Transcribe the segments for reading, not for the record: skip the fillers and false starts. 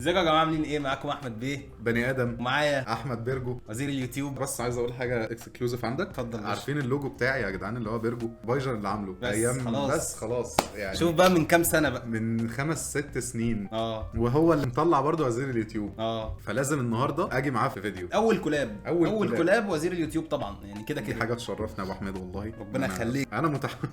ازيكم يا جماعه، عاملين ايه؟ معاكم احمد بيه بني ادم ومعايا احمد بيرجو. وزير اليوتيوب. بس عايز اقول حاجه اكسكلوزيف عندك. اتفضل. عارفين اللوجو بتاعي يا جدعان اللي هو بيرجو بايجر اللي عامله بس ايام خلاص. بس خلاص يعني شوف بقى من كام سنه بقى، من 5-6 سنين. وهو اللي مطلع برضه وزير اليوتيوب. فلازم النهارده اجي معاه في فيديو اول كولاب اول كولاب وزير اليوتيوب طبعا، يعني كده دي حاجه تشرفنا يا ابو حميد والله. ربنا يخليك. انا متحمس.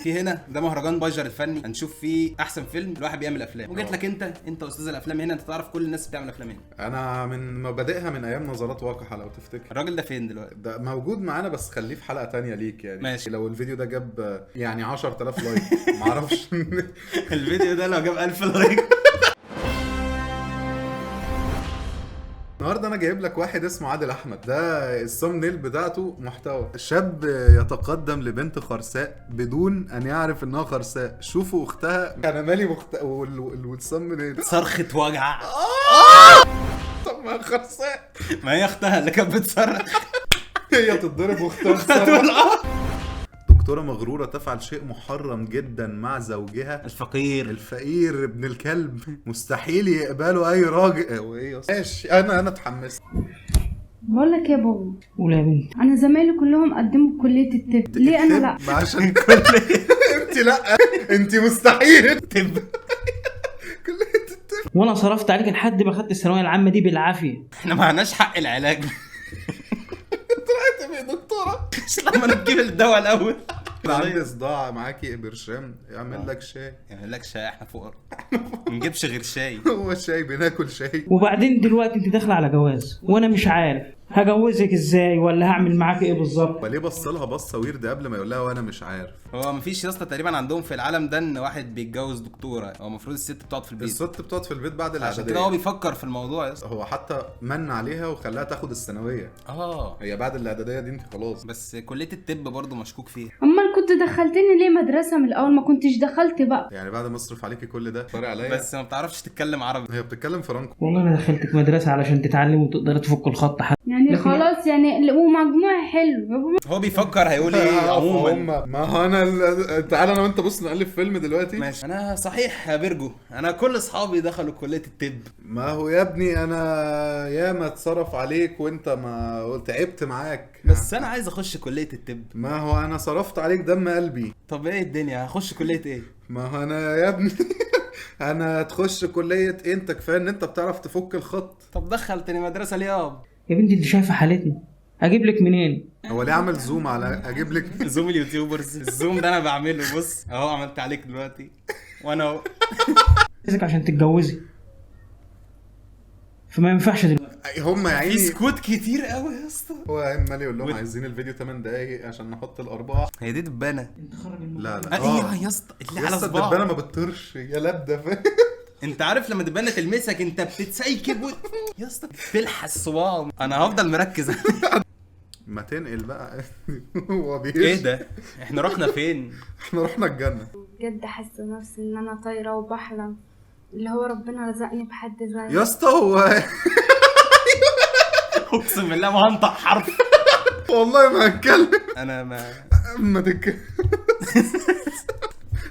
في هنا ده مهرجان بايجر الفني، هنشوف فيه احسن فيلم الواحد بيعمل افلام، وجيت لك انت استاذ الافلام هنا، انت تعرف كل الناس بتعمل افلام هنا. انا من مبادئها من ايام نظرات واقع لو تفتكر. الراجل ده فين دلوقتي؟ ده موجود معانا بس خليه في حلقه تانية ليك يعني. ماشي. لو الفيديو ده جاب يعني 10,000 لايك معرفش. الفيديو ده لو جاب 1000 لايك. النهارده انا جايب لك واحد اسمه عادل احمد. ده الثامنيل بتاعته محتوى شاب يتقدم لبنت خرساء بدون ان يعرف انها خرساء. شوفوا اختها، انا مالي والثامنيل صرخة وجع. طب ما خرساء، ما هي اختها اللي كانت بتصرخ. هي تتضرب واختها تصرخ. دكتورة مغرورة تفعل شيء محرم جدا مع زوجها الفقير ابن الكلب، مستحيل يقبله اي راجل. وايه ماشي، انا اتحمست. بقول لك يا بابا، قول يا بنت. انا زمايلي كلهم قدموا كليه الطب، ليه انا لا؟ عشان انت لا، انت مستحيل طب. كليه الطب وانا صرفت عليك لحد ما خدت الثانويه العامه دي بالعافيه. احنا ما عندناش حق العلاج. طلعت يا دكتوره، مش لما نجيب الدواء الاول. عندي صداع، معاكي برشام يعمل لك شاي. يعمل لك شاي؟ احنا فقراء ما نجيبش غير شاي. هو الشاي بناكل شاي. وبعدين دلوقتي انت داخله على جواز وانا مش عارف هجوزك ازاي ولا هعمل معاك ايه بالظبط. وليه بصلها بصه ويرد قبل ما يقول لها وانا مش عارف؟ هو مفيش يا اسطى تقريبا عندهم في العالم ده ان واحد بيتجوز دكتوره، هو المفروض الست بتقعد في البيت. الست بتقعد في البيت بعد الاعداديه، عشان كده هو بيفكر في الموضوع يا اسطى. هو حتى من عليها وخلاها تاخد الثانويه. هي بعد الاعداديه دي انت خلاص. بس كليه الطب برضو مشكوك فيها. امال كنت دخلتني ليه مدرسه من الاول؟ ما كنتش دخلت بقى يعني بعد ما اصرف عليكي كل ده طارق عليا. بس ما بتعرفش تتكلم عربي. هي بتتكلم فرنكو. والله انا دخلتك مدرسه علشان تتعلم وتقدر تفك الخط حتى. يعني خلاص يعني ومجموعي حلو. هو بيفكر هيقول ايه عموما. ما هو انا تعالى انا وانت بص نألف فيلم دلوقتي. ماشي. انا صحيح يا بيرجو، انا كل اصحابي دخلوا كليه الطب. ما هو يا ابني انا ياما اتصرف عليك وانت ما تعبت معاك. بس انا عايز اخش كليه الطب. ما هو انا صرفت عليك دم قلبي. طب ايه الدنيا، هخش كليه ايه؟ ما هو انا يا ابني انا هتخش كليه إيه؟ انت كفايه ان انت بتعرف تفك الخط. طب دخلتني مدرسه ليه يا بنتي انت شايفه حالتنا، اجيب لك منين؟ هو ليه عمل زوم على اجيب لك؟ زوم اليوتيوبرز. الزوم ده انا بعمله، بص اهو عملت عليك دلوقتي وانا اهو. عايزك عشان تتجوزي، فما ينفعش دلوقتي. هم يا في عيني سكوت كتير قوي يا اسطى. هو عمال يقول لهم عايزين الفيديو 8 دقايق عشان نحط الاربعه. هي دي دبانه. انت خرج لا ايه يا اسطى اللي على صباعك؟ الدبانه ما بتطرش يا لبده. انت عارف لما دبانه تلمسك انت بتتسيكب يا اسطى بتلحس صباعه. انا هفضل مركز. ما تنقل بقى. هو ايه ده؟ احنا رحنا فين؟ احنا رحنا الجنه. بجد حاسه نفسي ان انا طايره وبحلم، اللي هو ربنا رزقني بحد زي يا اسطى. هو اقسم بالله ما هنطق حرف. والله ما هتكلم. انا ما تتكلم.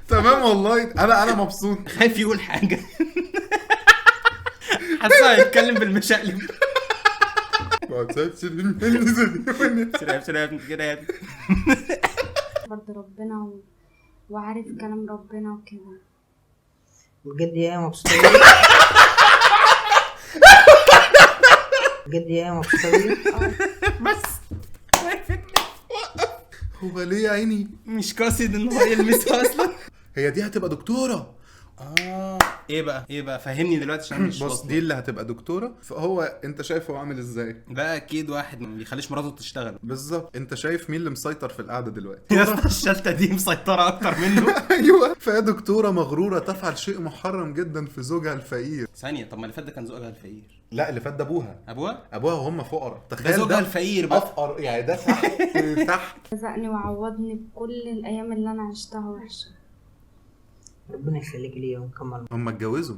تمام والله انا مبسوط. خايف يقول حاجه. حاسه هيتكلم بالمشقلب. شراب كده برضه ربنا وعارف كلام ربنا وكده. بجد يا مبسوطه. بجد يا مبسوطه. بس هو ليه يا عيني مش قاصد ان هو يلمسها اصلا. هي دي هتبقى دكتوره. ايه بقى فهمني دلوقتي عشان مش بص دي اللي هتبقى دكتوره. فهو انت شايف هو عامل ازاي؟ ده اكيد واحد ما بيخليش مراته تشتغل. بالظبط. انت شايف مين اللي مسيطر في القعده دلوقتي؟ يا اسطى الشلته دي مسيطره اكتر منه. ايوه. فهي دكتوره مغروره تفعل شيء محرم جدا في زوجها الفقير. ثانيه، طب ما اللي فات ده كان زوجها الفقير. لا اللي فات ده ابوها وهم فقراء. تخيل زوجها الفقير بقى افقر يعني. ده تحت. رزقني وعوضني بكل الايام اللي انا عشتها وحشه. ربنا يخليك ليا ونكمل. هم اتجوزوا.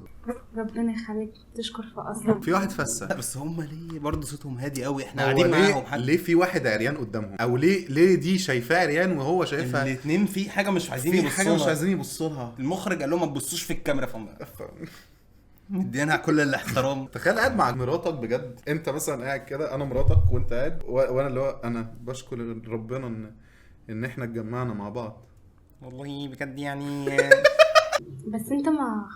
ربنا يخليك تشكر في اصلا. في واحد فسه. بس هم ليه برضه صوتهم هادي قوي؟ احنا قاعدين معاهم حد. ليه في واحد عريان قدامهم؟ او ليه دي شايفاه عريان وهو شايفها؟ الاثنين في حاجه مش عايزين يبصوا لها. يبصوا لها. المخرج قال لهم ما تبصوش في الكاميرا. مدينا كل الاحترام. تخيل قاعد مع مراتك بجد، انت مثلا قاعد كده، انا مراتك وانت قاعد وانا اللي هو انا بشكر ربنا ان احنا اتجمعنا مع بعض. والله بجد يعني. بس انت ما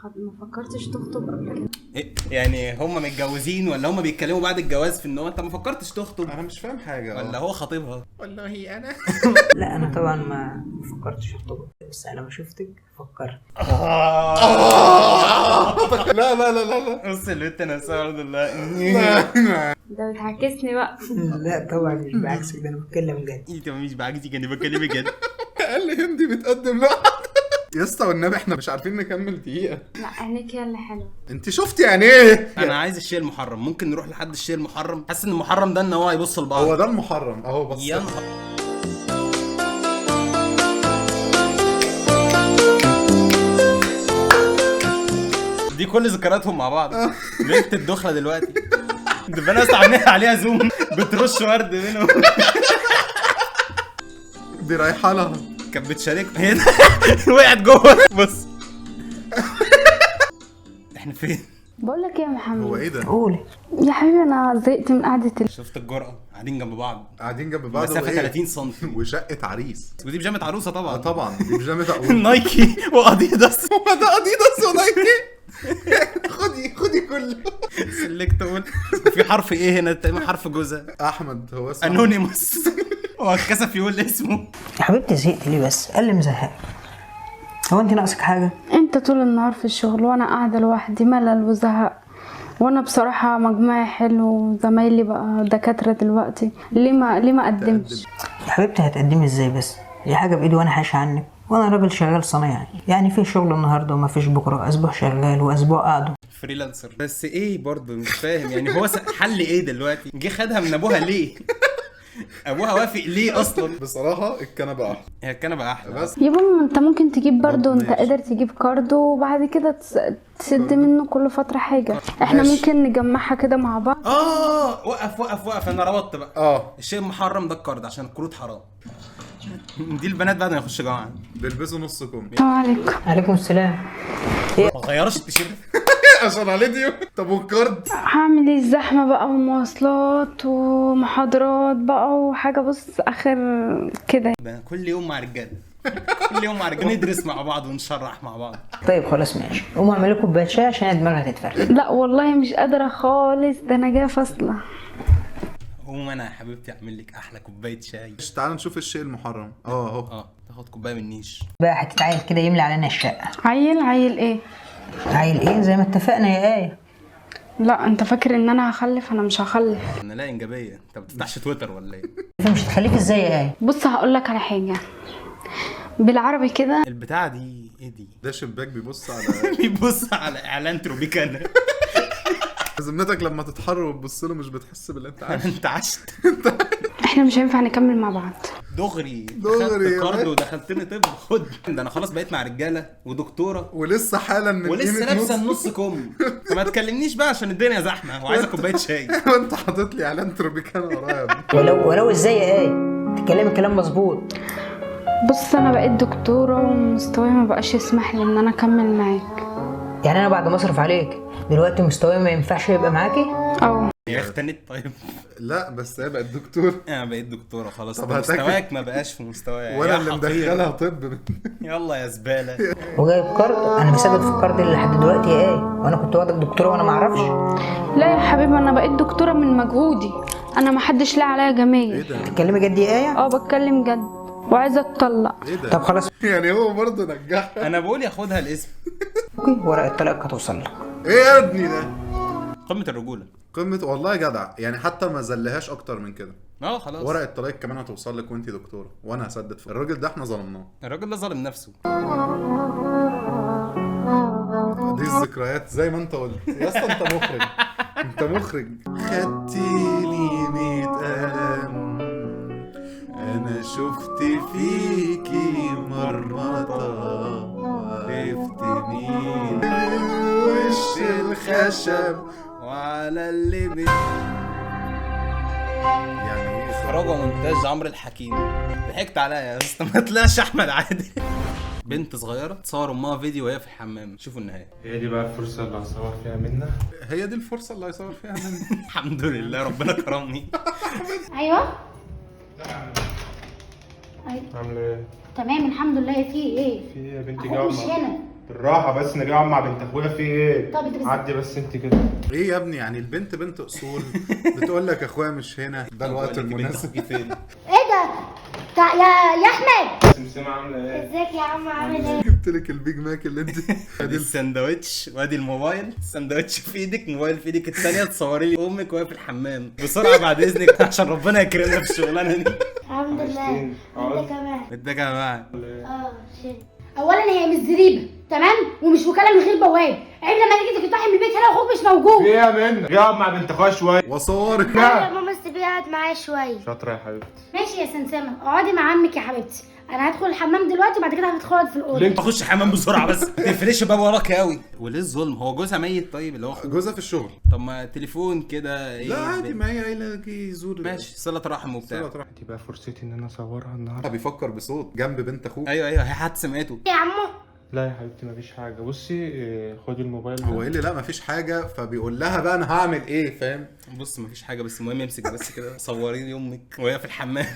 فكرتش تخطب قبل كده؟ إيه يعني هم متجوزين ولا هم بيتكلموا بعد الجواز في ان هو انت ما فكرتش تخطب انا مش فاهم حاجه. ولا هو خطيبها؟ والله انا لا انا طبعا ما فكرتش اخطبك، بس لما شفتك فكرت. لا لا لا لا لا. بص البنت نفسها برضه لا. ده بتعكسني بقى. لا طبعا مش بعكسك، ده انا بتكلم جد. انت مش بعكسك، انا بكلمك جد. قال لي هندي بتقدم لا يا اسطى والنبي احنا مش عارفين نكمل دقيقه. لا عينيك هي اللي حلوه. انت شفتي يعني ايه؟ انا عايز الشيء المحرم، ممكن نروح لحد الشيء المحرم. حاسس ان المحرم ده ان هو هيبص لبعض. هو ده المحرم اهو. بص يا نهار. دي كل ذكرياتهم مع بعض. ليله الدخله دلوقتي ده ناس عاملين عليها زوم بترش ورد منهم. دي رايحه لها. كانت بتشارك هي وقعت جوه. بص احنا فين؟ بقول لك ايه يا محمد؟ هو ايه ده؟ قولي. يا حبيبي انا زهقت من قعده شفت الجرأة قاعدين جنب بعض قاعدين جنب بعض مسافه وإيه؟ 30 سم. وشقه عريس. ودي بيجامه عروسه طبعا. اه طبعا دي بيجامه نايكي واديداس. ده اديداس ونايكي. خدي كله. سلكت اقول في حرف ايه هنا؟ تقريبا حرف جوزة. احمد هو اسمه انونيموس. هو اتكسف يقول اسمه. يا حبيبتي زهقت ليه بس؟ قال لي مزهقك. هو انت ناقصك حاجه؟ انت طول النهار في الشغل وانا قاعده لوحدي، ملل وزهق. وانا بصراحه مجموعي حلو وزمايلي بقى دكاتره دلوقتي، ليه ما قدمتش؟ يا حبيبتي هتقدمي ازاي بس؟ دي حاجه بايدي وانا حاش عنك، وانا راجل شغال صنايعي، يعني في شغل النهارده وما فيش بكره، اسبوع شغال واسبوع قاعده. فريلانسر. بس ايه برضه مش فاهم يعني هو حل ايه دلوقتي؟ جه خدها من ابوها ليه؟ ابوها وافق ليه اصلا؟ بصراحه الكنبه احلى. هي الكنبه احلى. بس يا بابا انت ممكن تجيب برضو، انت ماشي. قادر تجيب كاردو وبعد كده تسد منه كل فتره حاجه. احنا ماشي. ممكن نجمعها كده مع بعض. وقف انا ربطت بقى. الشيء المحرم ده الكارد عشان الكروت حرام. دي البنات بعد ما يخش جامعه بيلبسوا نص كم. السلام عليكم. عليكم السلام. ما غيرش التيشيرت. عشان عليه ديو. طب والكارد؟ هعمل ايه؟ الزحمه بقى ومواصلات ومحاضرات بقى وحاجه، بص اخر كده. ده كل يوم مع رجاله. كل يوم مع رجاله ندرس مع بعض ونشرح مع بعض. طيب خلاص ماشي، قوموا اعملوا لكم كوبايه شاي عشان دماغي هتتفرق. لا والله مش قادره خالص، ده انا جايه فاصله. قوم انا يا حبيبتي اعمل لك احلى كوبايه شاي. تعال نشوف الشيء المحرم. اهو تاخد كوبايه من النيش. بقى هتتعايل كده يملى علينا الشقه. عيل ايه؟ عايل ايه زي ما اتفقنا يا ايه؟ لا انت فاكر ان انا هخلف؟ انا مش هخلف. انا لا انجابيه. انت ما بتفتحش تويتر ولا ايه؟ انت مش هتخليك ازاي يا ايه؟ بص هقول لك على حاجه بالعربي كده. البتاعه دي ايه دي؟ ده شباك بيبص على بيبص على اعلان تروبيكانا. ذمتك لما تتحرر وتبص له مش بتحس باللي انت عايش. انت عشت. احنا مش هينفع نكمل مع بعض. دغري دغري يا خدت كارد باشا. ودخلتني طب. خد ده انا خلاص بقيت مع رجاله ودكتوره ولسه حالا من ولسه قيمة لابسه نص. النص كم. فما تكلمنيش بقى عشان الدنيا زحمه وعايزه كوبايه شاي. وانت حاطط لي اعلان تروبيكانا ورايا يا ابني. ولو ازاي يا ايه؟ تتكلمي كلام مظبوط. بص انا بقيت دكتوره ومستواي ما بقاش يسمح لي ان انا اكمل معاك. يعني انا بعد ما اصرف عليك دلوقتي مستواي ما ينفعش يبقى معاكي؟ اه هي اختنت. طيب لا بس هي بقت دكتور انا بقيت دكتوره خلاص. طب طب هتاكل. مستواك ما بقاش في مستواي. وانا يا اللي حقير. مدخلها طب. يلا يا زباله. وجايب كارد؟ انا بسدد في الكارد اللي لحد دلوقتي يا ايه؟ وانا كنت واخدك دكتوره وانا ما اعرفش؟ لا يا حبيبي انا بقيت دكتوره من مجهودي، انا ما حدش لاقي عليا جميل. ايه ده؟ تتكلمي جد يا ايه؟ اه بتكلم جد وعايزه اتطلق. ايه ده؟ طب خلاص يعني هو برضه نجحها. انا بقول ياخدها الاسم. اوكي، ورقه الطلاق هتوصل لك. ايه يا ابني ده؟ قمه الرجوله. قمة والله جدع، يعني حتى ما زلهاش اكتر من كده. خلاص. ورقة طلاق كمان هتوصل لك وانتي دكتورة وانا هسدد في الراجل ده. احنا ظلمناه. الراجل ده ظالم نفسه. دي الذكريات زي ما انت قلت يا اسطى. انت مخرج. انت مخرج. خدتيلي 100 قلم، انا شفت فيكي مرمطة، عرفت مين وش الخشب وعلى اللي يعني ايه؟ اخراج ومونتاج عمرو الحكيم. ضحكت عليا يا اسطى. ما طلعش احمد عادل. بنت صغيره تصور امها فيديو وهي في الحمام، شوفوا النهايه. هي دي بقى الفرصة اللي هصور فيها منها. هي دي الفرصه اللي هيصور فيها مني. الحمد لله ربنا كرمني. ايوه عاملة ايه؟ تمام الحمد لله. في ايه؟ في ايه يا بنتي؟ اخوك مش هنا. بالراحة بس، انا جاي اقعد مع بنت اخويا. في ايه؟ طب انت عدي بس انت كده. ايه يا ابني يعني البنت بنت اصول بتقول لك اخويا مش هنا، ده الوقت المناسب. فين؟ ايه ده؟ يا احمد سمسمة عاملة ايه؟ ازيك يا عم عامل ايه؟ جبت لك البيج ماك اللي انت ادي الساندوتش وادي الموبايل، الساندوتش في ايدك، موبايل في ايدك الثانيه، تصوري لي امك وهي في الحمام بسرعه بعد اذنك عشان ربنا يكرمنا في الشغلانه دي. الحمد لله. انت كمان. انت كمان. شيل. اولا هي مش زريبه تمام، ومش وكاله من غير بواب. عيب لما تيجي تفتحي من البيت هنا واخوك مش موجود. في ايه يا منى؟ جاي اقعد مع بنت اخويا شوية. وصورك. يا ماما سيبيه قاعد معايا شويه. شاطرة يا حبيبتي. ماشي يا سمسمه، اقعدي مع عمك يا حبيبتي. انا هدخل الحمام دلوقتي وبعد كده هتدخل في الاوضه. اخش حمام بسرعه بس، ما تقفليش الباب وراك قوي. وليه الظلم؟ هو جوزها ميت طيب اللي هو اخوه؟ جوزها في الشغل. طب ما تليفون كده ايه؟ لا عادي، ما هي قايله لك يزور. ماشي، صله رحم وبتاع. صلة رحم. دي بقى فرصتي ان انا اصورها النهارده. بيفكر بصوت جنب بنت اخوه. ايوه هي حد سمعته. يا عمو لا يا حبيبتي مفيش حاجة. بصي خدي الموبايل ده. هو ايه اللي لا مفيش حاجه، فبيقول لها بقى انا هعمل ايه، فاهم؟ بص مفيش حاجه، بس المهم امسك بس كده، صوري لي امك وهي في الحمام.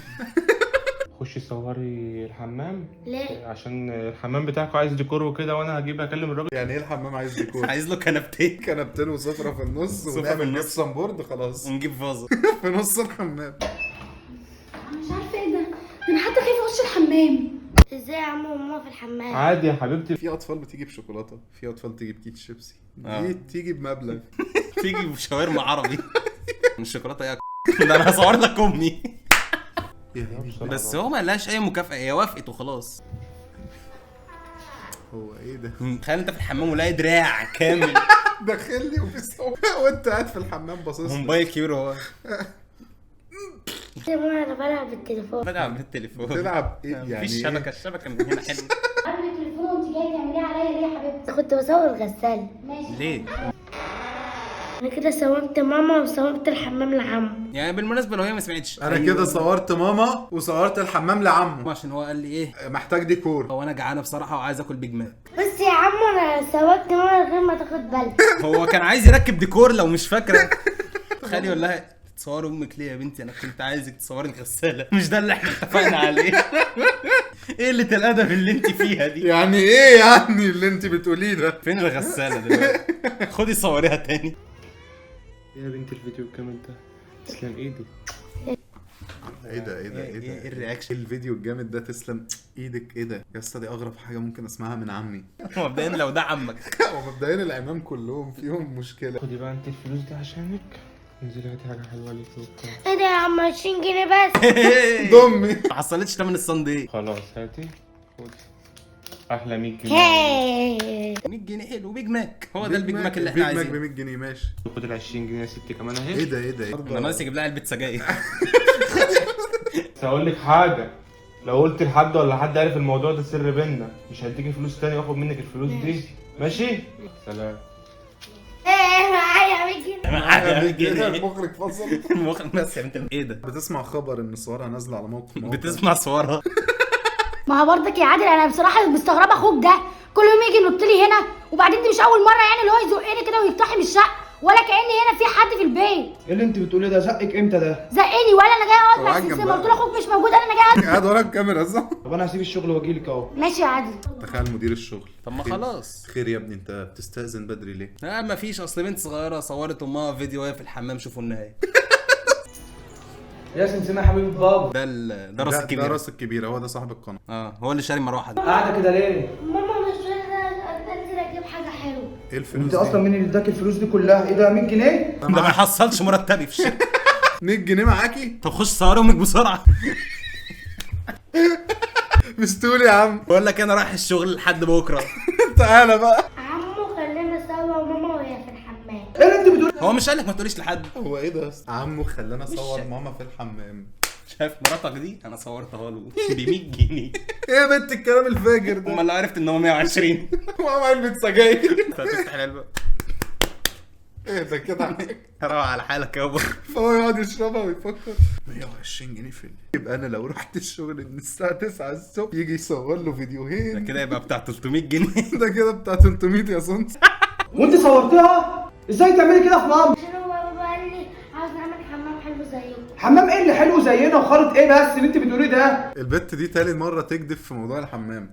خشي صوري الحمام. ليه؟ عشان الحمام بتاعكم عايز ديكور وكده، وانا هجيب اكلم الراجل. يعني ايه الحمام عايز ديكور؟ عايز له كنبتين كنبتين وسفره في النص سفرة في ونعمل النص. جبسن بورد خلاص ونجيب فازه. في نص الحمام. انا مش عارفه ايه ده. انا حتى خايفه اخش الحمام. ازاي يا عمو وماما في الحمام؟ عادي يا حبيبتي. في اطفال بتيجي بشوكولاته، في اطفال تيجي بكيس شيبسي، آه. دي تيجي بمبلغ. تيجي بشاورما عربي. مش شوكولاته يا ده انا هصور لك امي. بس هو ما لهاش اي مكافاه، هي وافقت وخلاص. هو ايه ده؟ تخيل انت في الحمام ولاقي دراع كامل داخلي وفي صوت وانت قاعد في الحمام باصص لي. موبايل كبير اهو. يا ماما انا بلعب بالتليفون. بلعب بالتليفون. تلعب ايه يعني؟ مفيش شبكه، الشبكه من هنا حلوه. قبل التليفون وانت جاي تعمليه عليا ليه يا حبيبتي؟ كنت بصور الغسالة. ماشي. ليه؟ انا كده صورت ماما وصورت الحمام لعمو. يعني بالمناسبه لو هي ما سمعتش، انا كده صورت ماما وصورت الحمام لعمه عشان هو قال لي ايه؟ محتاج ديكور. هو انا جعانه بصراحه وعايز اكل بيج ماك. بص يا عمو انا صورت ماما من غير ما تاخد بالك. هو كان عايز يركب ديكور لو مش فاكره. تخيل يقول لها تصوري امك ليه يا بنتي؟ انا كنت عايزك تصوري الغساله. مش ده اللي احنا اتفقنا عليه؟ ايه اللي الادب اللي انت فيها دي؟ يعني ايه يعني اللي انت بتقوليه ده؟ فين الغساله دلوقتي؟ خدي صوريها تاني. ايه يا بنت الفيديو الجامد ده؟ تسلم ايدي. ايه ده ايه ده ايه ده؟ ايه الرياكشن؟ الفيديو الجامد ده تسلم ايدك. ايه ده يا اسطى؟ دي اغرب حاجه ممكن اسمعها من عمي. مبدئيا لو ده عمك. ومبدئيا العمام كلهم فيهم مشكله. خدي بقى انت الفلوس دي عشانك. انزلي هاتي حاجة حلوة ليكي وبتاع. ايه ده يا عم 20 جنيه بس؟ ضمي. ما حصلتش تمن الصندوق. خلاص هاتي. خدي. احلى 100 جنيه. هاي 100 جنيه حلو، بيج ماك. هو ده البيج ماك اللي احنا بيج ماك ب عايزينه. 100 جنيه ماشي. خد ال 20 جنيه يا ستي كمان اهي. ايه ده ايه ده؟ انا ناقص يجيب لها علبه سجاير. بس هقول لك حاجة، لو قلت لحد ولا حد عارف الموضوع ده سر بينا، مش هديكي فلوس تاني واخد منك الفلوس دي. ماشي؟ سلام. ايه معايا 100 جنيه. معايا 100 كده جنيه. المخرج فصل. المخرج بس يا بنت ايه ده؟ بتسمع خبر ان صورها نازله على موقع بتسمع صورها. ما هو برضك يا عادل انا بصراحه مستغربه اخوك ده، كل يوم يجي ينط لي هنا، وبعدين دي مش اول مره يعني اللي هو يزقني كده ويقتحم الشقه، ولا كأن هنا في حد في البيت. ايه اللي انت بتقوليه ده؟ زقك امتى ده؟ زقني ولا انا جاي اقعد مع طبعاً السمسمه، جنبها. قلت له اخوك مش موجود انا جاي قاعد ورا الكاميرا صح؟ طب انا هسيب الشغل واجيلك اهو. ماشي يا عادل. تخيل مدير الشغل. طب ما خير. خلاص. خير يا ابني، انت بتستأذن بدري ليه؟ لا مفيش، اصل بنت صغيره صورت امها فيديو وهي في الحمام، شوفوا النهايه. يا سمسمة يا حبيب بابا، ده راس ده الكبير. راس الكبير، هو ده صاحب القناه. هو اللي شاري مروحه دي. قاعده كده ليه؟ ماما مش قادره انزل اجيب حاجه حلوه. ايه الفلوس انت دي؟ اصلا مين اللي اداك الفلوس دي كلها؟ ايه ده 100 جنيه؟ ده ما يحصلش مرتبي في الشركه. 100 جنيه معاكي؟ طب خش صوري امك بسرعه. مستولي يا عم. بقول لك انا رايح الشغل لحد بكره. تعالى بقى. عمو خلينا سوا ماما وهي في الحمام. ايه اللي انت بتقوليه؟ هو مش قال لك ما تقوليش لحد؟ هو ايه ده؟ عمو خلانا اصور ماما في الحمام. شايف مراتك دي انا صورتها له ب 100 جنيه. ايه يا بنت الكلام الفاجر ده؟ امال لو عرفت ان هو 120 ماما علبة سجاير. فتفتح العلبه. ايه ده كده عليك؟ روح على حالك يابا. فهو يقعد يشربها ويفكر. 120 جنيه في يبقى انا لو رحت الشغل من الساعه 9 الصبح يجي يصور له ده فيديوهين كده يبقى بتاع 300 جنيه. ده كده بتاع 300 يا صنص. وانت صورتها؟ ازاي تعملي كده في ماما؟ عشان هو بابا قال لي عاوز نعمل حمام حلو زيكم. حمام ايه اللي حلو زينا وخالط ايه بس اللي انت بتقوليه ده؟ البت دي تالت مره تكذب في موضوع الحمام.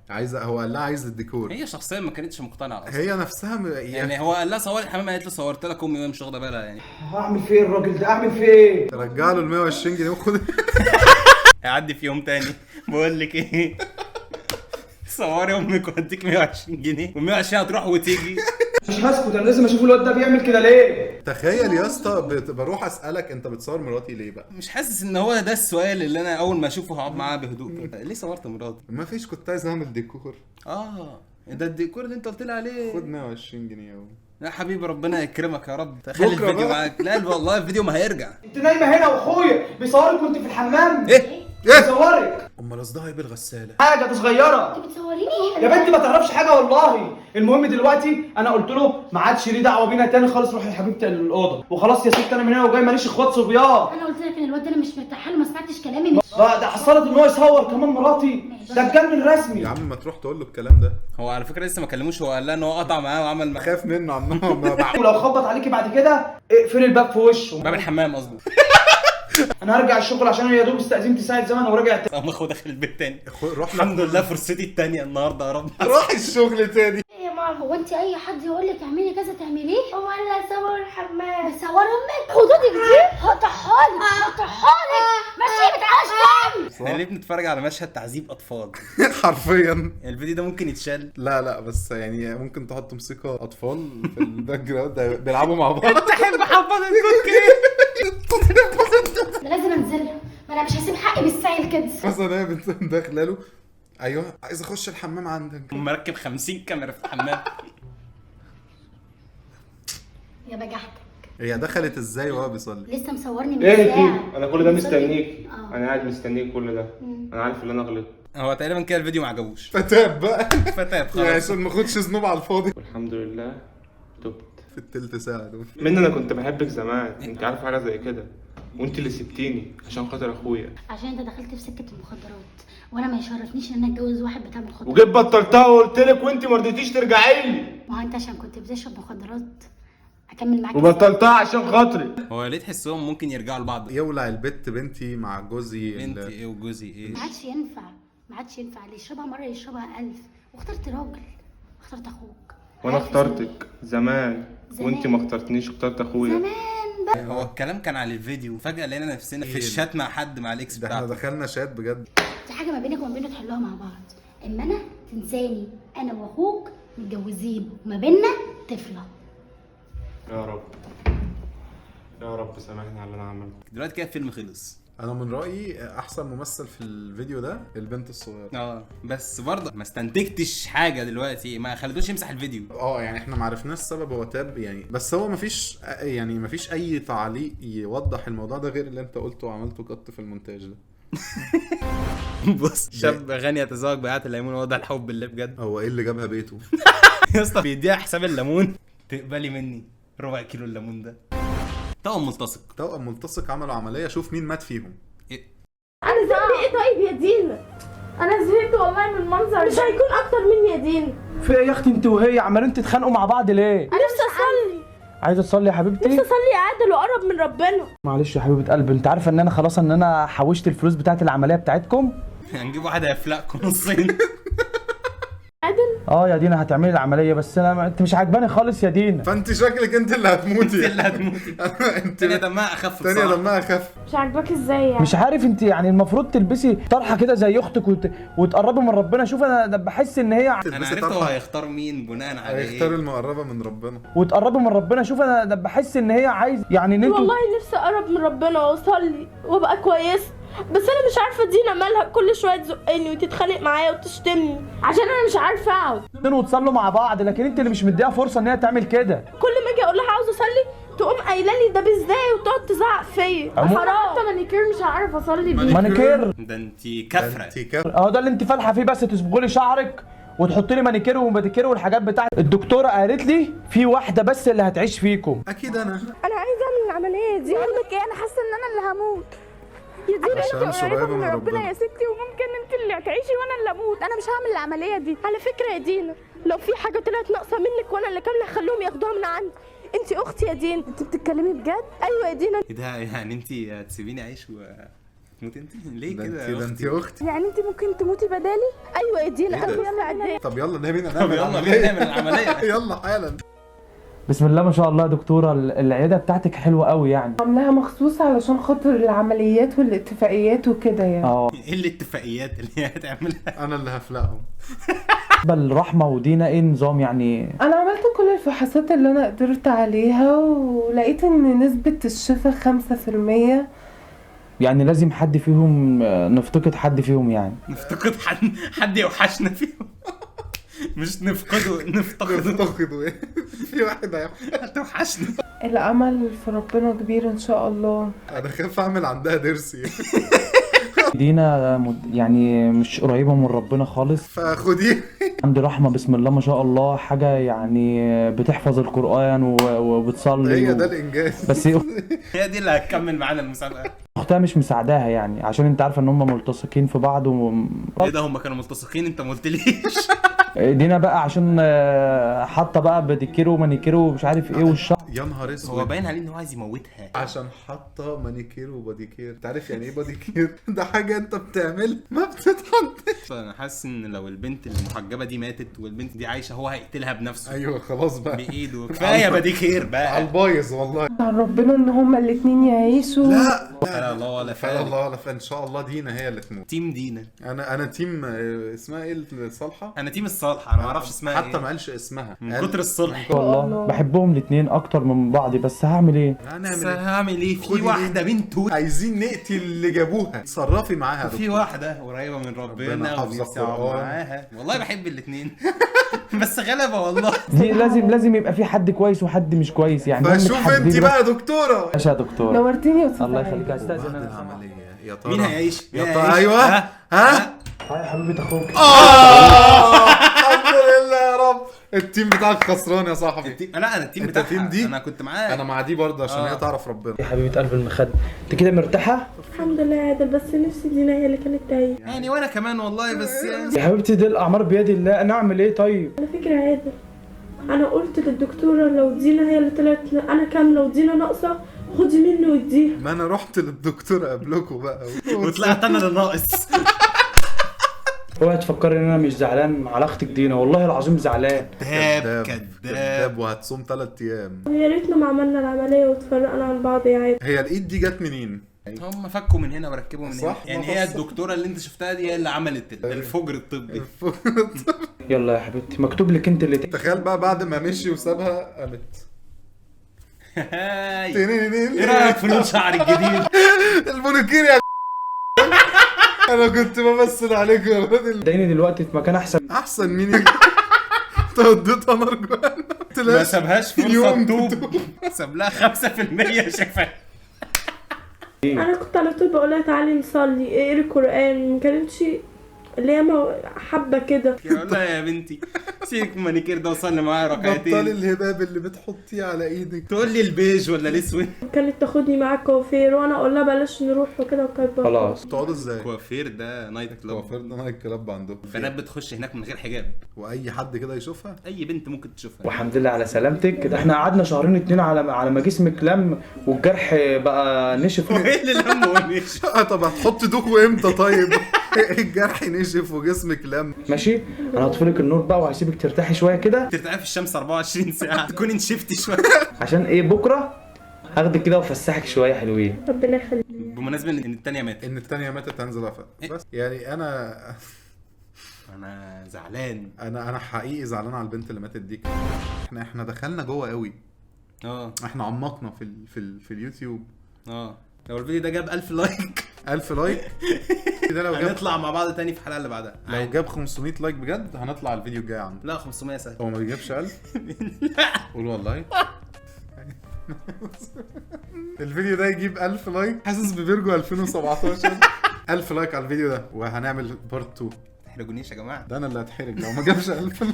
عايزه، هو قال لها عايز الديكور، هي شخصيا ما كانتش مقتنعه اصلا. هي نفسها يعني هو قال لها صوري الحمام، قالت له صورت لك امي وهي مش واخده بالها يعني. هعمل فيه الراجل ده؟ اعمل فيه ايه؟ رجع له ال 120 جنيه وخد. هيعدي في يوم تاني بقول لك ايه، صوري امك واديك 120 جنيه وال120 هتروح وتيجي. مش هسكت، انا لازم اشوف الواد ده بيعمل كده ليه. تخيل يا اسطى بروح اسالك انت بتصور مراتي ليه بقى؟ مش حاسس ان هو ده السؤال اللي انا اول ما اشوفه هقعد معاه بهدوء كده. ليه صورت مراتي؟ ما فيش، كنت عايز اعمل ديكور. ده الديكور اللي انت قلت لي عليه. خد 120 جنيه اهو. لا حبيبي ربنا يكرمك يا رب. خلي الفيديو معاك. لا والله الفيديو ما هيرجع. انت نايمه هنا واخويا بيصورك وانت في الحمام. ايه بيصورك امال قصدها ايه بالغساله؟ حاجه دي صغيره. انت بتصوريني يا بنتي ما تعرفش حاجه والله. المهم دلوقتي انا قلت له ما عادش ليه دعوه بينا تاني خالص، روح يا حبيبتي الاوضه وخلاص يا ست. انا من هنا وجاي ماليش اخوات صبيان. انا قلت لك ان الواد ده انا مش مرتاحه له، ما سمعتش كلامي. ده حصلت ان هو يصور كمان مراتي. ده اتجنن رسمي. يا عم ما تروح تقول له الكلام ده. هو على فكره لسه ما كلموش، هو قال لها ان هو قطع معاه وعمل معاه. خاف منه عم. ولو خبط عليكي بعد كده اقفل الباب في وشه. باب الحمام قصدي. انا هرجع الشغل عشان يا دوب استأذنت ساعه زمن ورجع تاني. قام اخو داخل البيت تاني. روح الحمد لله فرصتي التانية النهارده يا رب. روح الشغل تاني. ايه يا ماما، هو انت اي حد يقول لك اعملي كذا تعمليه؟ هو قال لي اصور الحمام. بتصور امك؟ خدودك دي هقطعها لك ماشي. ما تعالش تاني. احنا ليه بنتفرج على مشهد تعذيب اطفال؟ حرفيا. الفيديو ده ممكن يتشال. لا بس يعني ممكن تحط موسيقى اطفال في الباك جراوند بيلعبوا مع بعض. تحب حبه الكوك ايه؟ ده لازم انزل له، ما انا مش هسيب حقي بالسايل كده. مثلا هي بنت داخله له، ايوه عايز اخش الحمام عندك. مركب 50 كاميرا في الحمام. يا بجحتك. هي دخلت ازاي وهو بيصلي؟ لسه مصورني من ايه ساعه. دي؟ انا كل ده مستنيك. اه. انا قاعد مستنيك كل ده. انا عارف ان انا غلطت. هو تقريبا كده الفيديو ما عجبوش. فتاب بقى. فتاب يعني خلاص. عشان ما اخدش ذنوب على الفاضي. والحمد لله تبت. في التلت ساعه دول. من انا كنت بحبك زمان، انت عارف حاجه زي كده، وانت اللي سبتيني عشان خاطر اخويا. عشان انت دخلت في سكه المخدرات، وانا ما يشرفنيش ان انا اتجوز واحد بتاع مخدرات. وجيت بطلتها وقلت لك وانت ما رضيتيش ترجعي لي. ما هو انت عشان كنت بتشرب مخدرات اكمل معاك. وبطلتها عشان خاطري. هو ليه تحسهم ممكن يرجعوا لبعض؟ يولع البت بنتي مع جوزي. بنتي ايه وجوزي ايه؟ ما عادش ينفع، ما عادش ينفع. اللي يشربها مره يشربها 1000. واخترت راجل، اخترت اخوك. وانا عارف اخترتك زمان وانت ما اخترتنيش، اخترت اخويا. زمان بقى. هو الكلام كان على الفيديو، فجأة لقينا نفسنا في الشات مع حد مع الاكس ده احنا بتاعته. دخلنا شات بجد. دي حاجه ما بينك وما بينه تحلوها مع بعض. اما انا تنساني انا واخوك متجوزين وما بيننا طفله. يا رب يا رب سامحني على اللي انا عملته. دلوقتي كده الفيلم خلص. انا من رايي احسن ممثل في الفيديو ده البنت الصغيره. بس برضه ما استنتجتش حاجه دلوقتي، ما خليتوش يمسح الفيديو. يعني احنا ما عرفناش السبب، هو تاب يعني. بس هو مفيش اي تعليق يوضح الموضوع ده غير اللي انت قلته وعملته قط في المونتاج ده. بص، شاب غني يتزوج بيعة الليمون، هو ده الحب بالله بجد. هو ايه اللي جابها بيته؟ يا اسطى بيديها حساب الليمون، تقبلي مني ربع كيلو الليمون ده. توأم ملتصق عملوا عمليه، شوف مين مات فيهم. انا ذنبي ايه طيب يا دينا؟ انا زهقت والله من المنظر. مش هيكون اكتر مني يا دينا. في ايه يا اختي انت وهي عمالين تتخانقوا مع بعض ليه؟ انا نفسي اصلي. عايزه تصلي يا حبيبتي؟ نفسي اصلي يا عادل واقرب من ربنا. معلش يا حبيبه قلبي، انت عارفه ان انا خلاص ان انا حوشت الفلوس بتاعت العمليه بتاعتكم. هنجيب واحد هيفلقكم نصين. يا دينا هتعملي العمليه، بس انت مش عاجباني خالص يا دينا. فانت شكلك انت اللي هتموتي. التانية دمها اخف. التانية دمها اخف. مش عاجباك ازاي يعني؟ مش عارف انت يعني المفروض تلبسي طرحه كده زي اختك وتقربي من ربنا. شوف انا بحس ان هي انا عرفت هو هيختار مين بناء على ايه. هيختار المقربه من ربنا وتقربي من ربنا. شوف انا بحس ان هي عايز يعني ان انتوا والله نفسي اقرب من ربنا واصلي وابقى كويسه، بس انا مش عارفه دينا مالها كل شويه تزقني وتتخانق معايا وتشتمني عشان انا مش عارفه اقعد. وتصلوا مع بعض، لكن انت اللي مش مديها فرصه ان هي تعمل كده. كل ما اجي اقول لها عاوزه اصلي تقوم قايله لي ده ازاي وتقعد تزعق فيا. حرام، حتى مانيكير مش هعرف اصلي بيه. مانيكير ده انت كفره. اهو ده اللي انت فالحه فيه، بس تصبغي لي شعرك وتحطي لي مانيكير وماديكير والحاجات بتاعت الدكتوره. قالت لي في واحده بس اللي هتعيش فيكم. اكيد انا عايزه اعمل العمليه دي. اقول لك ايه، انا حاسه ان انا اللي هموت. يا دينا عشان انت قريبة قريبه من من ربنا ربنا. يا ستي، وممكن انت اللي هتعيشي وانا اللي اموت. انا مش هعمل العمليه دي على فكره يا دينا. لو في حاجه طلعت ناقصه منك وانا اللي كامله هخليهم ياخدوها من عندي. انت اختي يا دينا. انت بتتكلمي بجد؟ ايوه يا دينا. ايه ده يعني انت هتسيبيني اعيش وتموت انت؟ ليه ده كده انت ده انت اختي. يعني انت ممكن تموتي بدالي؟ ايوه يا دينا. ايه ده؟ يلا طب يلا نبينا طب نعمل يلا العملية. بينا نعمل العمليه. يلا حالا. بسم الله ما شاء الله يا دكتورة، العيادة بتاعتك حلوة قوي يعني. عاملاها مخصوص علشان خاطر العمليات والاتفاقيات وكده يعني. ايه الاتفاقيات اللي هي هتعملها؟ انا اللي هفلقهم. بالرحمة ودينا ايه نظام يعني؟ انا عملت كل الفحوصات اللي انا قدرت عليها ولقيت ان نسبة الشفاء 5%. يعني لازم حد فيهم نفتقد حد فيهم يعني. نفتقد حد يوحشنا فيهم. مش نفتقده ايه؟ في واحد هتوحشنا. الامل في ربنا كبير ان شاء الله. انا خايف اعمل عندها ضرسي. دينا يعني مش قريبة من ربنا خالص. فخديه. عندي رحمة بسم الله ما شاء الله، حاجة يعني بتحفظ القرآن وبتصلي هي ده الانجاز. بس هي دي اللي هتكمل معانا المسابقه. اختها مش مساعداها يعني، عشان انت عارفة ان هم ملتصقين في بعض ايه ده هم كانوا ملتصقين انت ما قلتليش؟ دينا بقى عشان حاطة بقى بديكيرو ومانيكيرو ومش عارف ايه والشعر. يا نهار اسود. هو باين عليه ان هو عايز يموتها عشان حاطه مانيكير وباديكير. انت عارف يعني ايه باديكير؟ ده حاجه انت بتعمل ما بتتحطش. انا حاسس ان لو البنت المحجبه دي ماتت والبنت دي عايشه هو هيقتلها بنفسه. ايوه خلاص بقى بايده. كفايه بديكير بقى على البايظ والله. عن ربنا ان هما الاتنين يعيشوا. لا لا الله ولا فعلا فعلا. الله ولا فعلا. ان شاء الله دينا هي اللي تموت. تيم دينا. انا تيم اسمها ايه الصالحه؟ انا تيم الصالحه. انا ما اعرفش اسمها حتى ايه ما قالش اسمها من كتر الصلح. والله بحبهم الاتنين اكتر من بعض، بس هعمل ايه؟ بس هعمل ايه؟ في واحده بنت عايزين نقتل اللي جابوها. تصرفي معاها. في واحده قريبه من ربنا وبيسعوا معاها. والله بحب الاثنين. بس غلبه والله. دي لازم يبقى في حد كويس وحد مش كويس يعني. فشوف انت بقى يا دكتوره. ماشي يا دكتور. نورتيني يا استاذ. الله يخليك. استاذن بعد انا. العمليه يا ترى مين هيعيش؟ يا ترى ايوه ها يا حبيبه اخوك. الحمد لله يا رب. التيم بتاعك خسران يا صاحبي. لا انا التيم انت بتاعها. تيم دي؟ انا كنت معاه. انا مع دي برضه عشان هي تعرف ربنا. يا حبيبه قلب المخده، انت كده مرتاحه؟ الحمد لله يا عادل، بس نفسي دينا هي اللي كانت تعيش. يعني وانا كمان والله. بس يا حبيبتي دي الاعمار بيد الله، انا اعمل ايه طيب؟ على فكره يا عادل، انا قلت للدكتوره لو دينا هي اللي طلعت انا كامله ودينا ناقصه خدي مني واديها. ما انا رحت للدكتور قبلكم بقى وطلعت انا اللي ناقص. اوعي تفكري ان انا مش زعلان على اختك دينا، والله العظيم زعلان. كذاب وهتصوم 3 ايام. يا ريتنا ما عملنا العمليه واتفرقنا عن بعض يا عادل. هي الايد دي جت منين؟ هم فكوا من هنا وركبوا من هنا. صح؟ يعني هي الدكتوره اللي انت شفتها دي هي اللي عملت الفجر الطبي. يلا يا حبيبتي مكتوب لك انت اللي تخيل بقى بعد ما مشي وسابها قامت. ايه رايك في لون شعر الجديد؟ المونوكير يا انا كنت بمثل عليك يا راجل. دايني دلوقتي في مكان احسن مين؟ توديتها مرجان. ما سابهاش فرصه تتوب. ساب لها 5% شفاء. انا كنت على طول بقول لها تعالي نصلي اقري القران، ما كانتش اللي هي حبه كده. يقول لها يا بنتي سيبك من المانيكير ده وصلي معايا ركعتين. بطل الهباب اللي بتحطيه على ايدك. تقول لي البيج ولا الاسود؟ كانت تاخدني معاها كوافير وانا اقول لها بلاش نروح وكده وكانت خلاص. تقعدوا ازاي؟ كوافير ده نايت كلاب. كوافير ده نايت كلاب عندهم. بنات بتخش هناك من غير حجاب واي حد كده يشوفها. اي بنت ممكن تشوفها. والحمد لله على سلامتك. ده احنا قعدنا شهرين 2 على ما جسمك لم والجرح بقى نشف. ايه اللي لم ونشف؟ طب هتحط دوكو امتى طيب؟ الجرح نشف وجسمك لم. ماشي انا هطفلك النور بقى وهسيبك ترتاحي شويه كده. ترتاحي في الشمس 24 ساعه تكوني نشفتي شويه. عشان ايه بكره هاخدك كده وافسحك شويه حلوين. ربنا يخليك. بمناسبه ان الثانيه ماتت. ان الثانيه ماتت هنزل افق بس يعني انا زعلان. انا حقيقي زعلان على البنت اللي ماتت دي. احنا دخلنا جوه قوي. احنا عمقنا في اليوتيوب. لو الفيديو ده جاب 1000 لايك 1000 لايك ده لو هنطلع مع بعض تاني في الحلقه اللي بعدها. لو جاب 500 لايك بجد هنطلع الفيديو الجاي عنده. لا 500 سهل. هو ما بيجيبش 1000. لا قول والله. الفيديو ده يجيب 1000 لايك حاسس بفيرجو 2017. 1000 لايك على الفيديو ده وهنعمل بارت 2. تحرجونيش يا جماعه. ده انا اللي هتحرج لو ما جابش 1000%.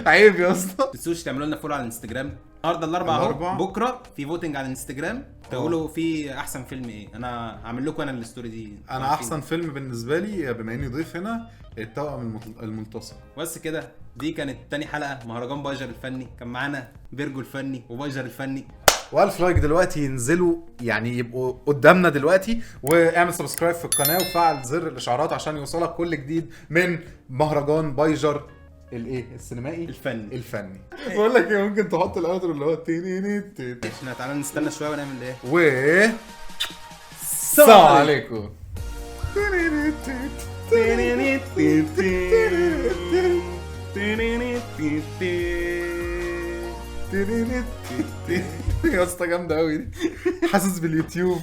عيب يا اسطى. ما تنسوش تعملوا لنا فولو على الانستجرام. النهارده الاربعاء اهو، بكره في فوتنج على الانستجرام تقولوا في احسن فيلم ايه. انا هعمل لكم انا الستوري دي. انا احسن فيلم بالنسبه لي بما اني ضيف هنا التوأم المنتصر. بس كده، دي كانت تاني حلقه مهرجان بايجر الفني. كان معانا فيرجو الفني وبايجر الفني. و1000 لايك دلوقتي ينزلوا يعني يبقوا قدامنا دلوقتي، واعمل سبسكرايب في القناه وفعل زر الاشعارات عشان يوصلك كل جديد من مهرجان بايجر الايه السينمائي الفني. بقول لك ايه، ممكن تحط الاوترو اللي هو احنا تعالى نستنى شويه ونعمل ايه. و السلام عليكم. يا اسطى جامده قوي دي، حاسس باليوتيوب.